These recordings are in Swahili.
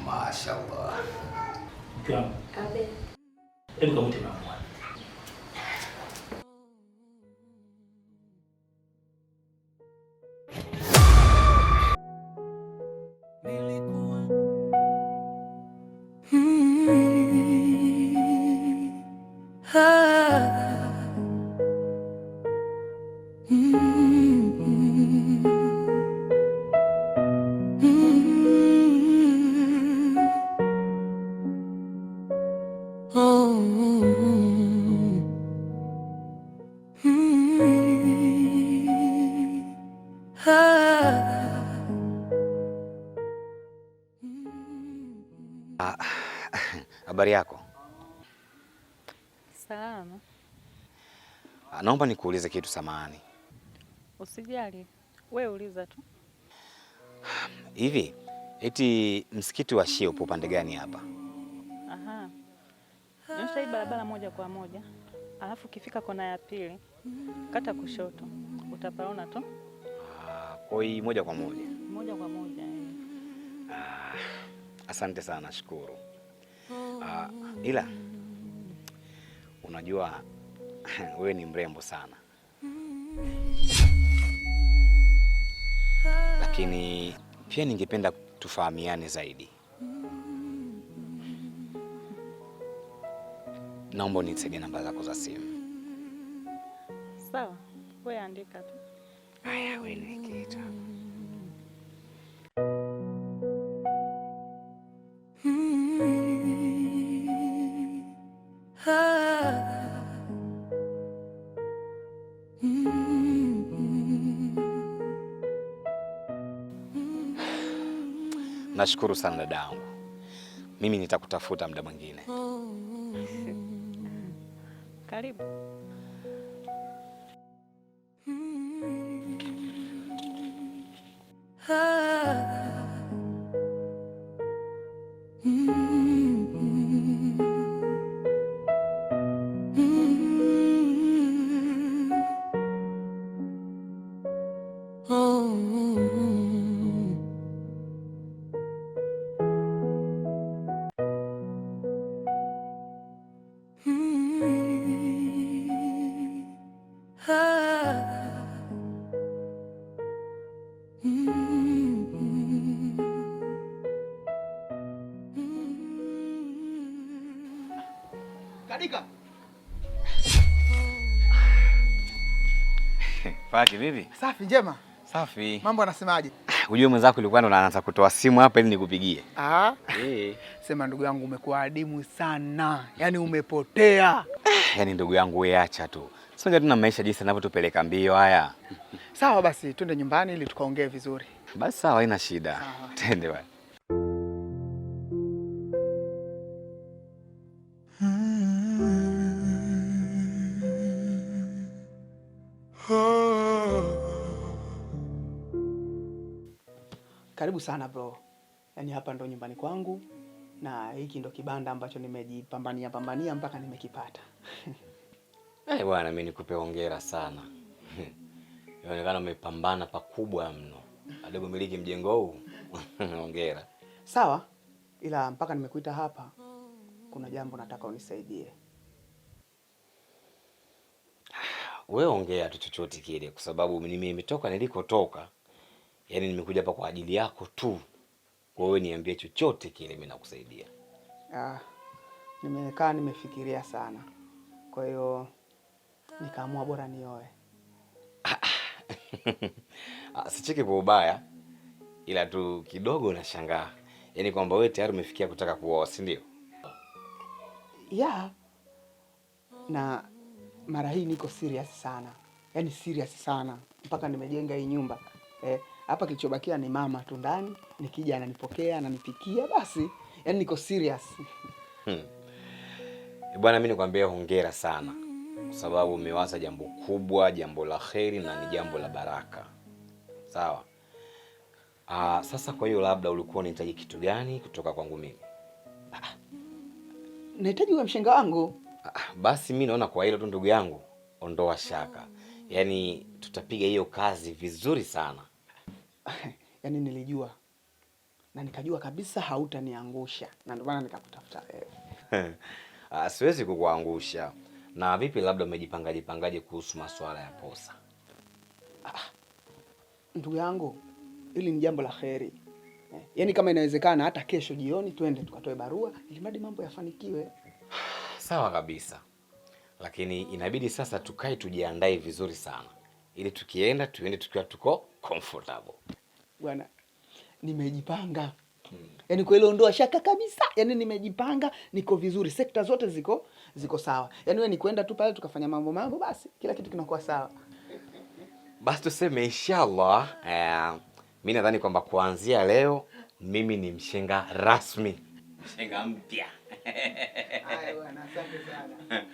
Mashaallah. Kama. Abe. Hebu kamute mama. Habari yako? Salama. Naomba nikuulize kitu samahani. Usijali. Wewe uliza tu. Hivi, eti msikiti wa Shia upo upande gani hapa? Aha. Nyosha hii barabara moja kwa moja. Alafu ukifika kona ya pili, kata kushoto. Utapaona tu. Kwa hiyo moja kwa moja. Moja kwa moja. Asante sana, shukuru. Ila unajua wewe ni mrembo sana. Lakini pia ningependa tufahamiane zaidi. Naomba unisaidie namba zako za simu. Sawa. Wewe andika tu. Haya, wewe nikiita. Nashukuru sana dadangu. Mimi nitakutafuta muda mwingine. Karibu. Kadika. Faki vipi? Safi njema. Safi. Mambo anasemaje? Unajua mwenzako ilikuwa ndo anaanza kutoa simu hapa ili nikupigie. Sema ndugu yangu umekuwa adimu sana. Yaani umepotea. Yaani ndugu yangu wewe acha tu. Sio tuna maisha jinsi yanavyotupeleka mbio haya. Sawa basi twende nyumbani ili tukaongee vizuri. Basi sawa, haina shida. Twende bwana. Karibu sana bro. Yaani hapa ndo nyumbani kwangu na hiki ndo kibanda ambacho nimejipambania mpaka nimekipata. Bwana mimi nikupe hongera sana. Inaonekana umepambana pakubwa mno. Hadi kumiliki mjengo huu. Hongera. Sawa. Ila mpaka nimekuita hapa kuna jambo nataka unisaidie. Wewe ongea tu chochote kile kwa sababu mimi nimetoka nilikotoka. Yaani nimekuja hapa kwa ajili yako tu. Kwa hiyo niambie chochote kile mimi nakusaidia. Nimekaa nimefikiria sana. Kwa hiyo nikaamua bora nioe. Sicheki kwa ubaya ila tu kidogo nashangaa. Yaani kwamba wewe tayari umefikia kutaka kuoa, si ndio? Yeah. Na mara hii niko serious sana. Yaani serious sana. Mpaka nimejenga hii nyumba. Hapa kilichobakia ni mama tu ndani, nikija ananipokea, ananipikia basi. Yaani niko serious. Bwana mimi nikwambia hongera sana. Kwa sababu umewaza jambo kubwa, jambo la kheri na ni jambo la baraka. Sawa? Sasa kwa hiyo labda ulikuwa unahitaji kitu gani kutoka kwangu mimi? Nahitaji uwe mshenga wangu. Basi mimi naona kwa hilo tu ndugu yangu, ondoa shaka. Yaani tutapiga hiyo kazi vizuri sana. Yaani nilijua na nikajua kabisa hautaniangusha, na ndio maana nikakutafuta wewe. Siwezi kukuangusha. Na vipi, labda umejipangaje kuhusu masuala ya posa? Ndugu yangu, hili ni jambo la kheri. Yaani kama inawezekana hata kesho jioni twende tukatoe barua ili mradi mambo yafanikiwe. Sawa kabisa. Lakini inabidi sasa tukae tujiandae vizuri sana, ili tukienda tuende tukiwa tuko comfortable. Bwana, nimejipanga. Yaani kwa ile ondoa shaka kabisa. Yaani nimejipanga, niko vizuri, sekta zote ziko sawa. Yaani wewe ni kwenda tu pale tukafanya mambo basi kila kitu kinakuwa sawa. Basi tuseme inshallah. Mimi nadhani kwamba kuanzia leo mimi ni mshenga rasmi. Mshenga mpya. Haya bwana, asante sana.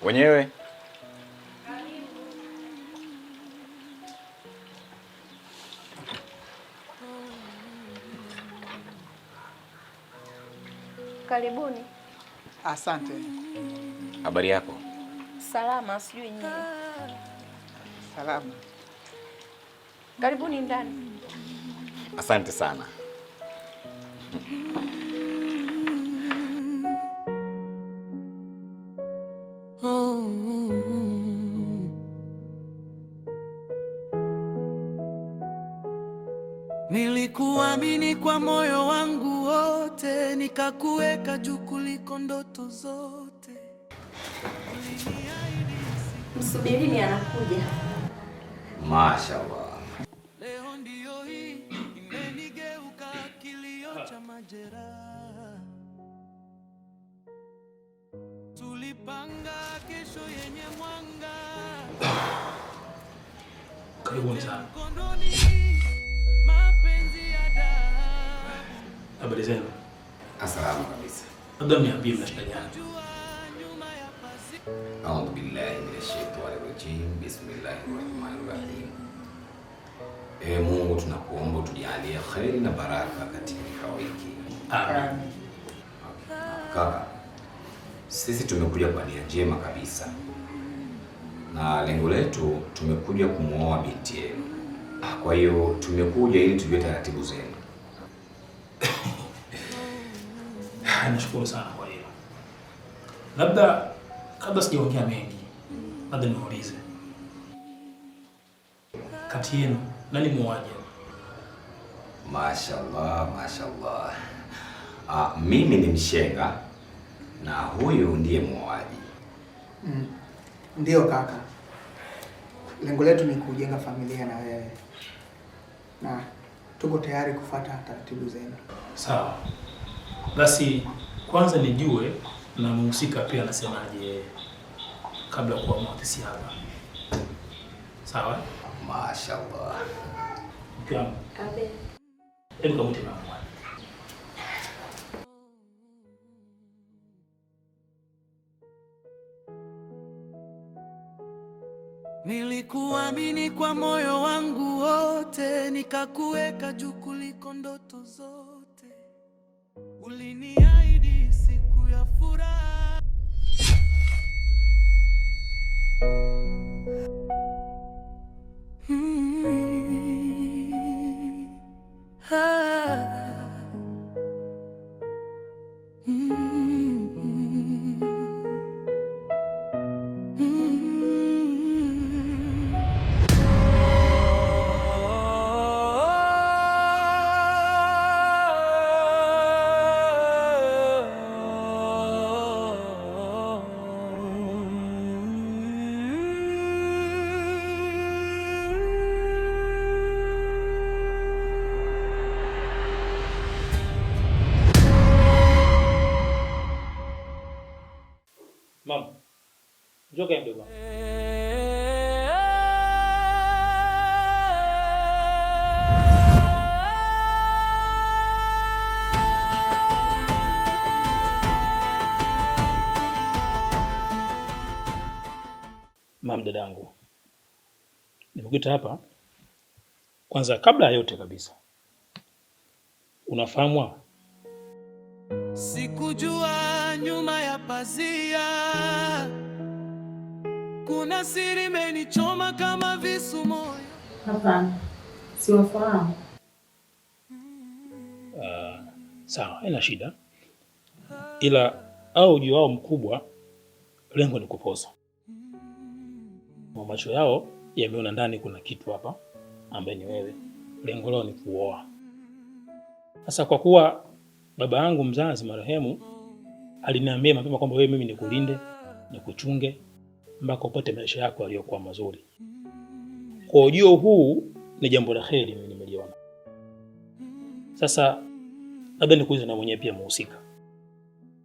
Wenyewe karibuni. Asante. Habari yako? Salama, sijui nyinyi. Salama. Karibuni ndani. Asante sana. Nilikuamini kwa moyo wangu wote, nikakuweka juu kuliko ndoto zote. Msubirini, anakuja. Mashaallah. Leo ndio hii imenigeuka kilio cha majeraha. Tulipanga kesho yenye mwanga. Karibuni sana. Habari zenu? Asalamu kabisa. Labda mniambie mna shida gani? A'udhu billahi minash shaitani rajim. Bismillahir rahmanir rahim. Mungu, tunakuomba tujalie kheri na baraka katika kikao hiki. Amen. Kaka, sisi tumekuja kwa nia njema kabisa, na lengo letu tumekuja kumwoa binti yenu. Kwa hiyo tumekuja ili tujue taratibu zenu. Nashukuru sana kwa hilo. Labda kabla sijaongea mengi, labda niulize, kati yenu nani muoaji? Mashaallah, mashaallah. Mimi ni mshenga na huyu ndiye muoaji. Ndio kaka. Lengo letu ni kujenga familia na wewe. Na tuko tayari kufuata taratibu zenu. Sawa. Basi kwanza nijue na mhusika pia anasemaje kabla ya kuamua kesi hapa. Sawa? Mashaallah. Mkiamu. Abe. Hebu kamute mama. Nilikuamini kwa moyo wangu wote, nikakuweka juu kuliko ndoto zote. Uliniahidi siku ya furaha. Mama. Njoo kae mdogo. Mam, dadangu, nimekuita hapa kwanza, kabla ya yote kabisa, unafahamu sikujua nyuma ya pazia kuna siri imenichoma kama visu moyo. Hapana, siwafahamu. Sawa, haina shida, ila au ujio wao mkubwa lengo ni kuposa. Macho yao yameona ndani kuna kitu hapa ambaye ni wewe. Lengo lao ni kuoa. Sasa kwa kuwa baba yangu mzazi marehemu aliniambia mapema kwamba wewe mimi nikulinde, nikuchunge mpaka upate maisha yako yaliyokuwa mazuri. Kwa ujio huu ni jambo la kheri mimi nimeliona. Sasa labda nikuulize na mwenyewe pia muhusika.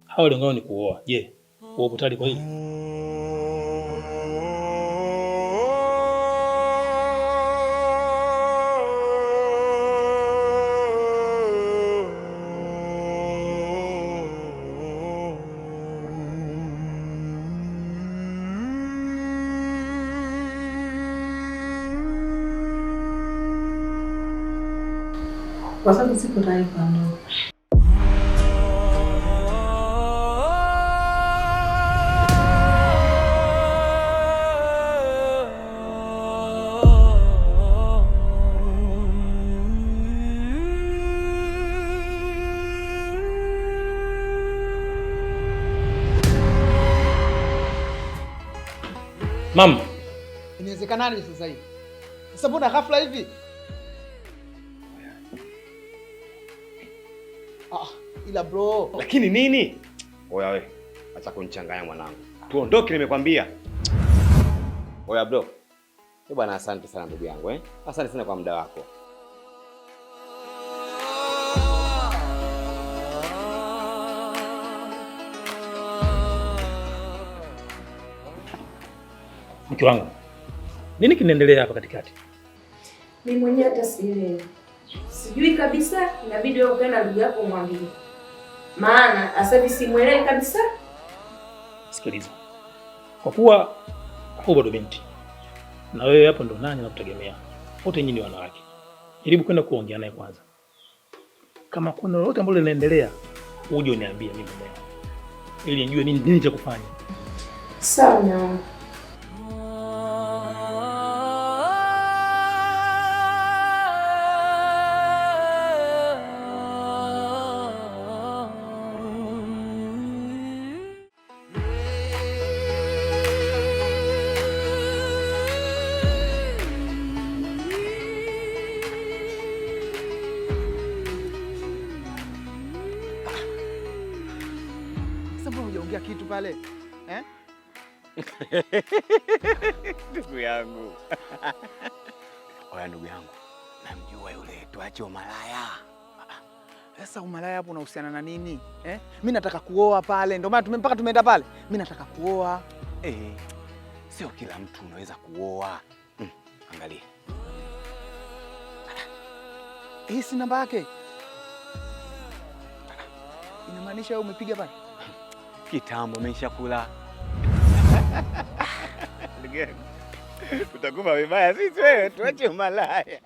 Hao lengo lao ni kuoa. Je, upo tayari kwa hili? Kwa sababu sipo tayari kwa ndoa. Mama, inawezekanaje sasa hivi? Sasa mbona ghafla hivi? Ila bro. Lakini nini? Oya we, acha kunichanganya mwanangu. Tuondoke nimekwambia. Oya bro. Bwana asante sana ndugu yangu Asante sana kwa muda wako. Mke wangu, nini kinaendelea hapa katikati? Mimi mwenyewe hata sielewi. Sijui kabisa, inabidi wewe ukae na ndugu yako umwambie. Maana asabi simuelewi kabisa. Sikiliza. Kwa kuwa hapo bado binti. Na wewe hapo ndo nani nakutegemea? Wote nyinyi ni wanawake. Jaribu kwenda kuongea naye kwanza. Kama kuna lolote ambalo linaendelea, uje uniambie mimi mwenyewe. Ili nijue nini cha kufanya. Sawa. Hujaongea kitu pale Ndugu yangu. Oya ndugu yangu, namjua yule, tuache umalaya. Sasa umalaya hapo unahusiana na nini? Mimi nataka kuoa pale, ndio maana mpaka tumeenda pale. Mimi nataka kuoa. Sio kila mtu unaweza kuoa. Angalia. Hii si namba yake. Inamaanisha wewe umepiga pale? Kitambo ameshakula. Utakufa vibaya sisi wewe, tuache malaya.